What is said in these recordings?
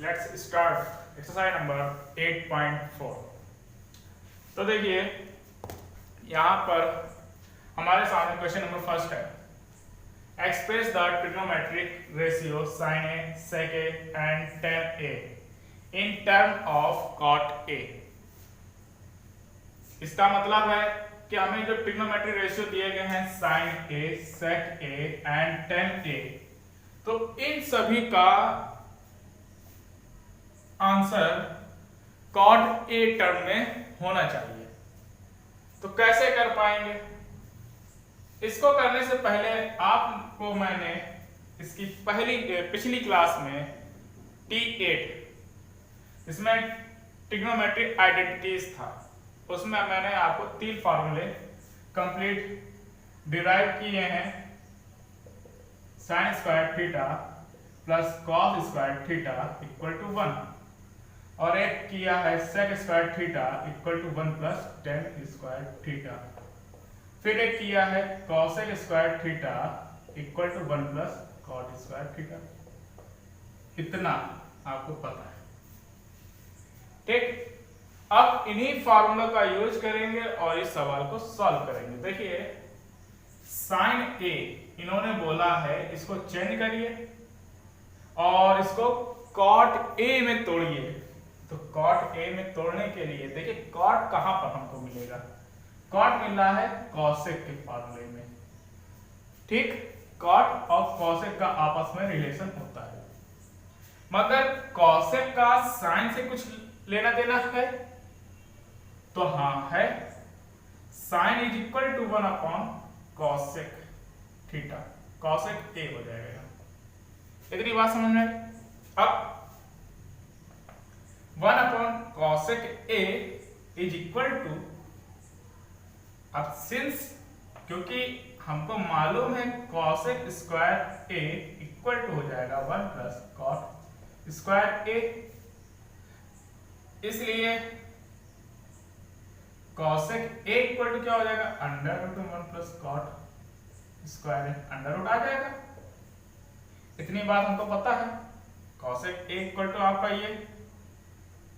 Let's start exercise number 8.4। तो देखिए यहाँ पर हमारे सामने क्वेश्चन नंबर फर्स्ट है, express the trigonometric ratio sin a sec a and tan a in term of cot a। इसका मतलब है कि हमें जो ट्रिग्नोमेट्रिक रेशियो दिए गए हैं sin a sec a and tan a, तो इन सभी का आंसर cot a टर्म में होना चाहिए। तो कैसे कर पाएंगे? इसको करने से पहले आपको मैंने इसकी पिछली क्लास में T8 इसमें ट्रिग्नोमेट्रिक आइडेंटिटीज था, उसमें मैंने आपको 3 फार्मूले कंप्लीट डिराइव किए हैं। Sine square theta plus cos square theta equal to 1 और एक किया है sec square theta equal to 1 plus tan square theta. फिर एक किया है cosec square theta equal to 1 plus cot square theta. इतना आपको पता है, ठीक। अब इन्हीं फार्मूला का यूज करेंगे और इस सवाल को सॉल्व करेंगे। देखिए साइन ए इन्होंने बोला है इसको चेंज करिए और इसको कॉट ए में तोड़िए। तो कॉट ए में तोड़ने के लिए देखिए कॉट कहां पर हमको मिलेगा, कॉट मिल रहा है कॉसेक के फार्मूले में, ठीक। कॉट और कॉसेक का आपस में रिलेशन होता है, मगर कॉसेक का साइन से कुछ लेना देना है तो हाँ है, sine is equal to 1 upon cosec theta, cosec A हो जाएगा। इतनी बात समझ में आई। अब 1 upon cosec A is equal to, अब सिंस क्योंकि हमको मालूम है cosec square A equal to हो जाएगा 1 प्लस कॉट स्क्वायर ए, इसलिए कॉसेक ए इक्वल टू क्या हो जाएगा under root 1 plus cot square A, under root आ जाएगा। इतनी बात हमको पता है, कॉसेक ए इक्वल टू आपका ये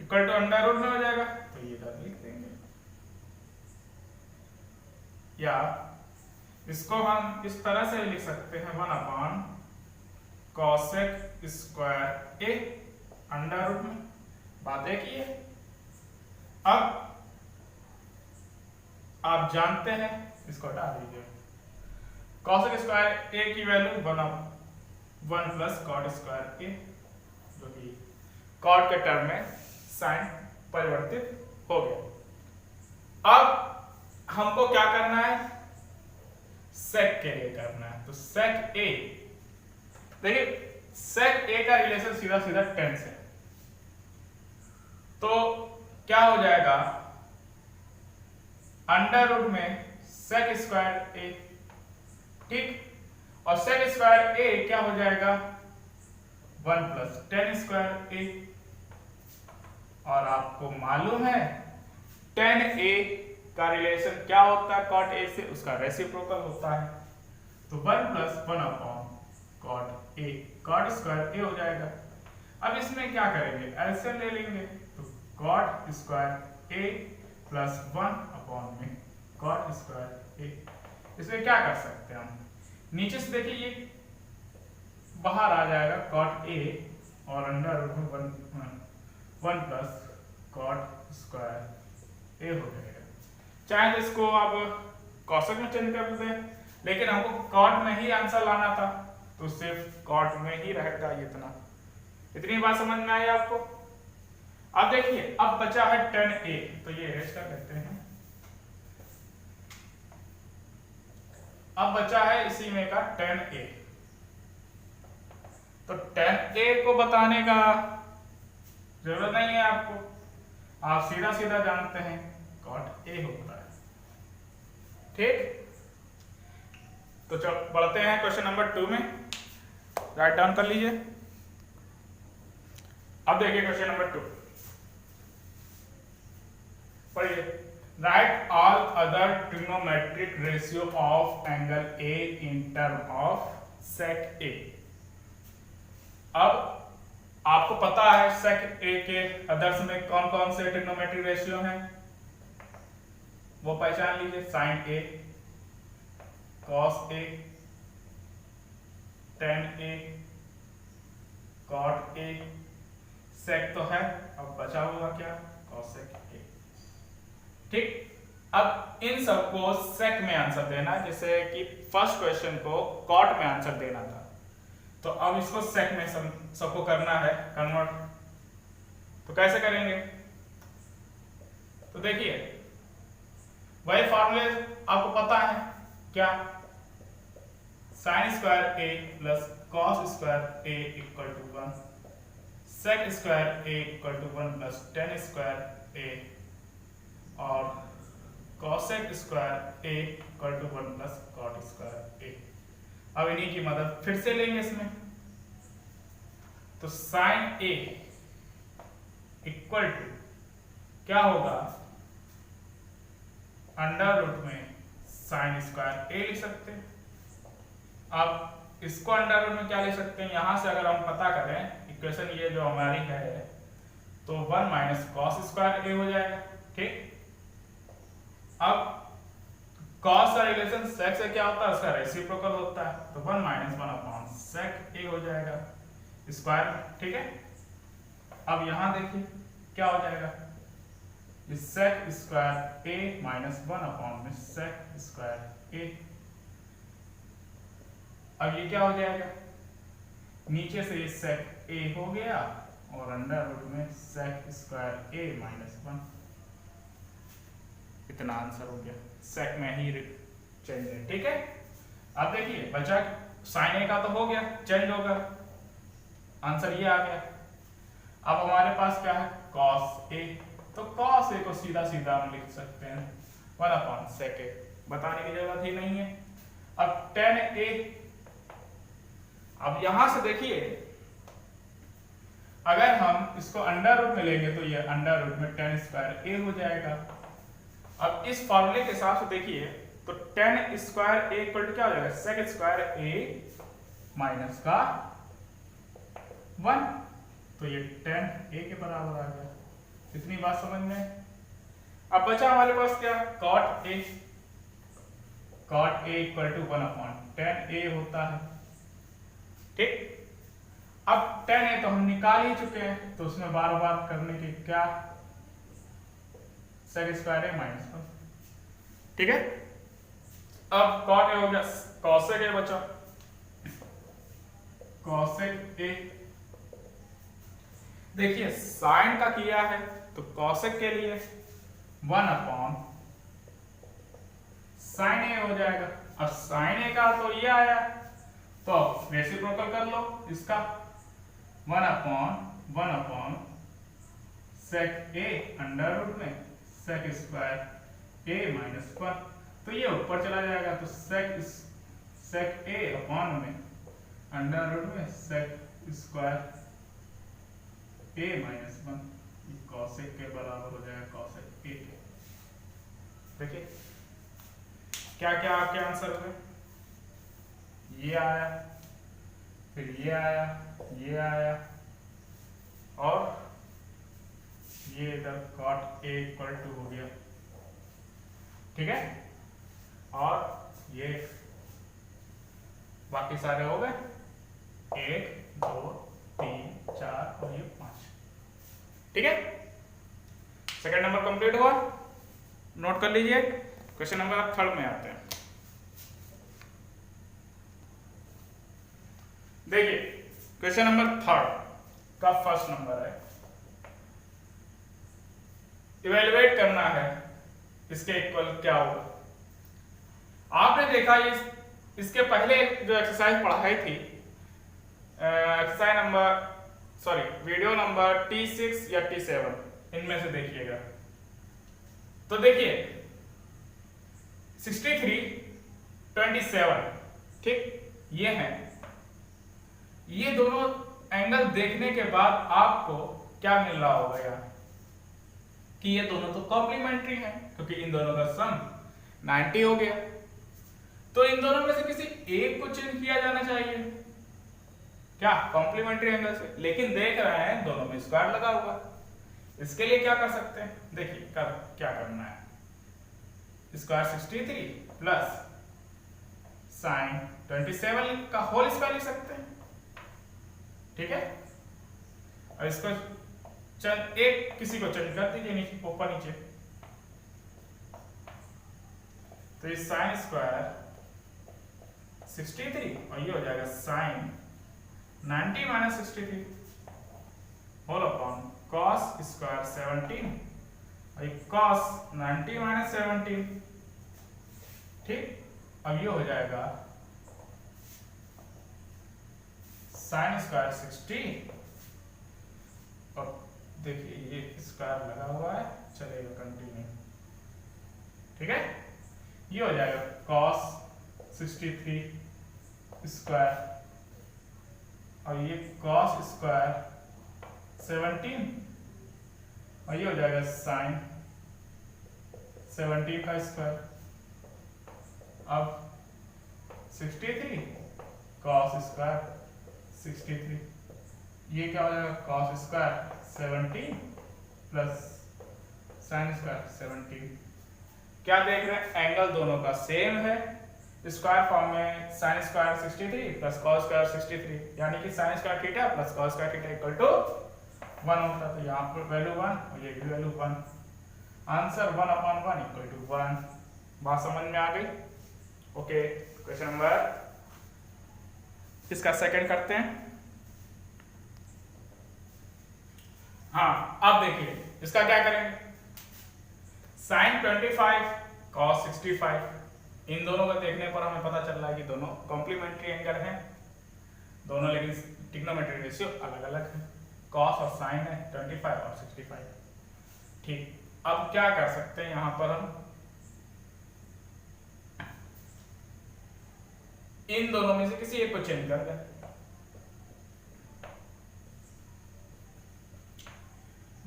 इक्वल टू अंडर रूट में हो जाएगा, तो ये इधर लिख देंगे। या इसको हम इस तरह से लिख सकते हैं 1 upon cosec square A under root में। बात एक ही है। अब आप जानते हैं, इसको हटा दीजिए, कॉसेक स्क्वायर ए की वैल्यू 1 प्लस कॉट स्क्वायर ए, जो कि कॉट के टर्म में साइन परिवर्तित हो गया। अब हमको क्या करना है, सेक के लिए करना है। तो सेक ए, देखिए सेक ए का रिलेशन सीधा सीधा टेन से, तो क्या हो जाएगा अंडर रूट में सेक स्क्वायर ए, ठीक। और सेक स्क्वायर ए क्या हो जाएगा 1 प्लस टेन स्क्वायर ए, और आपको मालूम है टेन ए का रिलेशन क्या होता है कॉट ए से, उसका रेसिप्रोकल होता है। तो 1 plus 1 upon cot A, cot square A हो जाएगा। अब इसमें क्या करेंगे, एलसीएम ले लेंगे, तो cot square A plus 1 upon में कॉट स्क्वायर ए। इसमें क्या कर सकते हैं हम, नीचे से देखिए ये बाहर आ जाएगा कॉट ए और अंडर रूट में 1 प्लस कॉट स्क्वायर ए हो जाएगा। चाहे तो इसको आप कॉसेक में चेंज कर दें, लेकिन हमको कॉट में ही आंसर लाना था, तो सिर्फ कॉट में ही रहेगा इतना। इतनी बात समझ में आई आपको। अब देखिए अब बचा है टेन ए, तो ये एच कर लेते हैं। अब बचा है इसी में का टेन ए, तो टेन ए को बताने का जरूरत नहीं है आपको, आप सीधा सीधा जानते हैं कॉट ए होता है, ठीक। तो चलो बढ़ते हैं क्वेश्चन नंबर 2 में, राइट डाउन कर लीजिए। अब देखिए क्वेश्चन नंबर 2 पढ़िए। Write all other trigonometric ratio of angle A in term of sec A. अब आपको पता है सेक ए के आदर्श में कौन कौन से ट्रिग्नोमेट्रिक रेशियो हैं, वो पहचान लीजिए। Sine A, cos A, tan A, cot A, sec तो है, अब बचा हुआ क्या, कॉसेक ए। ठीक, अब इन सबको सेक में आंसर देना है, जैसे कि फर्स्ट क्वेश्चन को कॉट में आंसर देना था, तो अब इसको सेक में सबको करना है कन्वर्ट। तो कैसे करेंगे, तो देखिए वही फॉर्मूले आपको पता है क्या, sine square A plus cos square A equal to 1, sec square A equal to 1 plus tan square A, और cosec square A equal to 1 plus cot square A. अब इन्हीं की मदद फिर से लेंगे इसमें, तो साइन ए इक्वल टू क्या होगा, अंडर रूट में साइन स्क्वायर ए लिख सकते हैं। अब इसको अंडर रूट में क्या लिख सकते हैं, यहां से अगर हम पता करें इक्वेशन ये जो हमारी है, तो 1 माइनस कॉस स्क्वायर ए हो जाएगा। ठीक, अब कॉस का रिलेशन सेक से क्या होता है, उसका रेसिप्रोकल होता है, तो 1 माइनस 1 अपॉन सेक ए हो जाएगा स्क्वायर। ठीक है, अब यहां देखिए क्या हो जाएगा, सेक स्क्वायर ए माइनस 1 अपॉन में सेक स्क्वायर ए। अब ये क्या हो जाएगा, नीचे से ये सेक ए हो गया और अंडर रूट में सेक स्क्वायर ए माइनस 1, इतना आंसर हो गया, सेक में ही चेंज है। ठीक है, अब देखिए बचा साइन ए का तो हो गया, चेंज होगा, आंसर ये आ गया। अब हमारे पास क्या है, कॉस ए, तो कॉस ए को सीधा सीधा हम लिख सकते हैं 1 अपॉन सेक ए, बताने की जरूरत ही नहीं है। अब टेन ए, अब यहां से देखिए अगर हम इसको अंडर रूट में लेंगे तो ये अंडर रूट में टेन स्क्वायर ए हो जाएगा। अब इस फॉर्मूले के हिसाब से देखिए तो tan square A equal to क्या हो जाएगा, सेक स्क्वायर ए माइनस का 1, तो ये टेन ए के बराबर आ गया। इतनी बात समझ में। अब बचा हमारे पास क्या, cot A, cot A equal to 1 upon tan A होता है। ठीक, अब टेन ए तो हम निकाल ही चुके हैं, तो उसमें बार बार करने की क्या, सेक स्क्वायर ए माइनस 1। ठीक है, अब कॉट ए हो गया, कॉसेक ए बचा, कॉसेक ए। देखिए साइन का किया है तो कॉसेक के लिए 1 अपॉन साइन ए हो जाएगा। अब साइन ए का तो ये आया, तो रेसिप्रोकल कर लो इसका, 1 अपॉन सेक ए अंडर रूट में सेक स्क्वायर ए माइनस 1, तो ये ऊपर चला जाएगा, तो सेक ए अपॉन में अंडर रूट में सेक स्क्वायर ए माइनस 1, कॉसेक के बराबर हो जाएगा कॉसेक ए के। देखिए क्या क्या आपके आंसर हुए, ये आया, फिर ये आया, ये आया, और ये इधर कॉट ए इक्वल टू हो गया। ठीक है, और ये बाकी सारे हो गए, 1 2 3 4 और ये 5। ठीक है, सेकंड नंबर कंप्लीट हुआ, नोट कर लीजिए। क्वेश्चन नंबर 3 में आते हैं। देखिए क्वेश्चन नंबर 3 का फर्स्ट नंबर है, इवेलुएट करना है इसके इक्वल क्या होगा। आपने देखा इसके पहले जो एक्सरसाइज पढ़ाई थी, exercise number video number T6 या T7, इनमें से देखिएगा। तो देखिए 63 27, ठीक, ये है, ये दोनों एंगल देखने के बाद आपको क्या मिल रहा होगा यार, कि ये दोनों तो कॉम्प्लीमेंट्री हैं, क्योंकि इन दोनों का सम 90 हो गया। तो इन दोनों में से किसी एक को चेंज किया जाना चाहिए, क्या कॉम्प्लीमेंट्री एंगल से, लेकिन देख रहे हैं दोनों में स्क्वायर लगा हुआ। इसके लिए क्या कर सकते हैं, देखिए क्या करना है, स्क्वायर 63 प्लस साइन 27 का होल स्क्वायर लिख सकते हैं, ठीक है। और इसको एक किसी को चेंज कर दीजिए नीचे, ऊपर नीचे, तो ये साइन स्क्वायर 63 और ये हो जाएगा sine 90 minus 63 whole upon cos square 17 और ये कॉस 90 माइनस 17, ठीक। अब ये हो जाएगा साइन स्क्वायर 60 और देखिए ये स्क्वायर लगा हुआ है, चलेगा कंटिन्यू, ठीक है। ये हो जाएगा कॉस 63 स्क्वायर और ये कॉस स्क्वायर 17 और ये हो जाएगा साइन 17 का स्क्वायर। अब 63 कॉस स्क्वायर 63, ये क्या हो जाएगा cos square 17 plus sine square 17। क्या देख रहे हैं, एंगल दोनों का सेम है, स्क्वायर फॉर्म में sine square 63 plus cos square 63, यानी कि sine square theta plus cos square theta equal to 1 होता है। तो यहाँ पर वैल्यू 1 और ये भी वैल्यू 1, आंसर 1/1 इक्वल टू 1। बात समझ में आ गई? ओके, क्वेश्चन नंबर इसका सेकंड करते हैं। हाँ, अब देखिए इसका क्या करेंगे, साइन 25 कॉस 65, इन दोनों को देखने पर हमें पता चल रहा है कि दोनों कॉम्प्लीमेंट्री एंगल हैं दोनों, लेकिन ट्रिग्नोमेट्रिक रेशियो अलग अलग है, कॉस और साइन है 25 और 65, ठीक। अब क्या कर सकते हैं, यहां पर हम इन दोनों में से किसी एक को चेंज कर दें,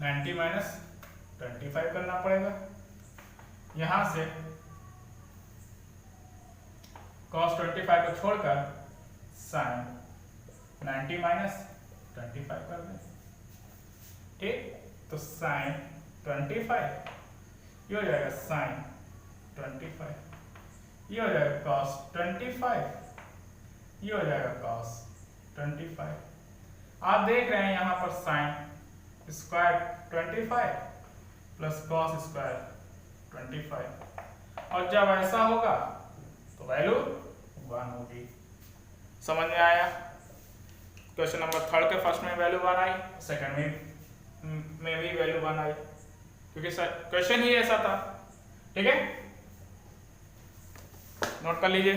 90 माइनस 25 करना पड़ेगा, यहां से cos 25 को छोड़कर साइन 90 माइनस 25 कर दें, ठीक। तो साइन 25 ये हो जाएगा साइन 25, ये हो जाएगा cos 25, ये हो जाएगा cos 25। आप देख रहे हैं यहां पर sine square 25 plus cos square 25, और जब ऐसा होगा तो वैल्यू 1 होगी। समझ में आया? क्वेश्चन नंबर थर्ड के फर्स्ट में वैल्यू 1 आई, सेकंड में भी वैल्यू 1 आई, क्योंकि क्वेश्चन ही ऐसा था, ठीक है। नोट कर लीजिए।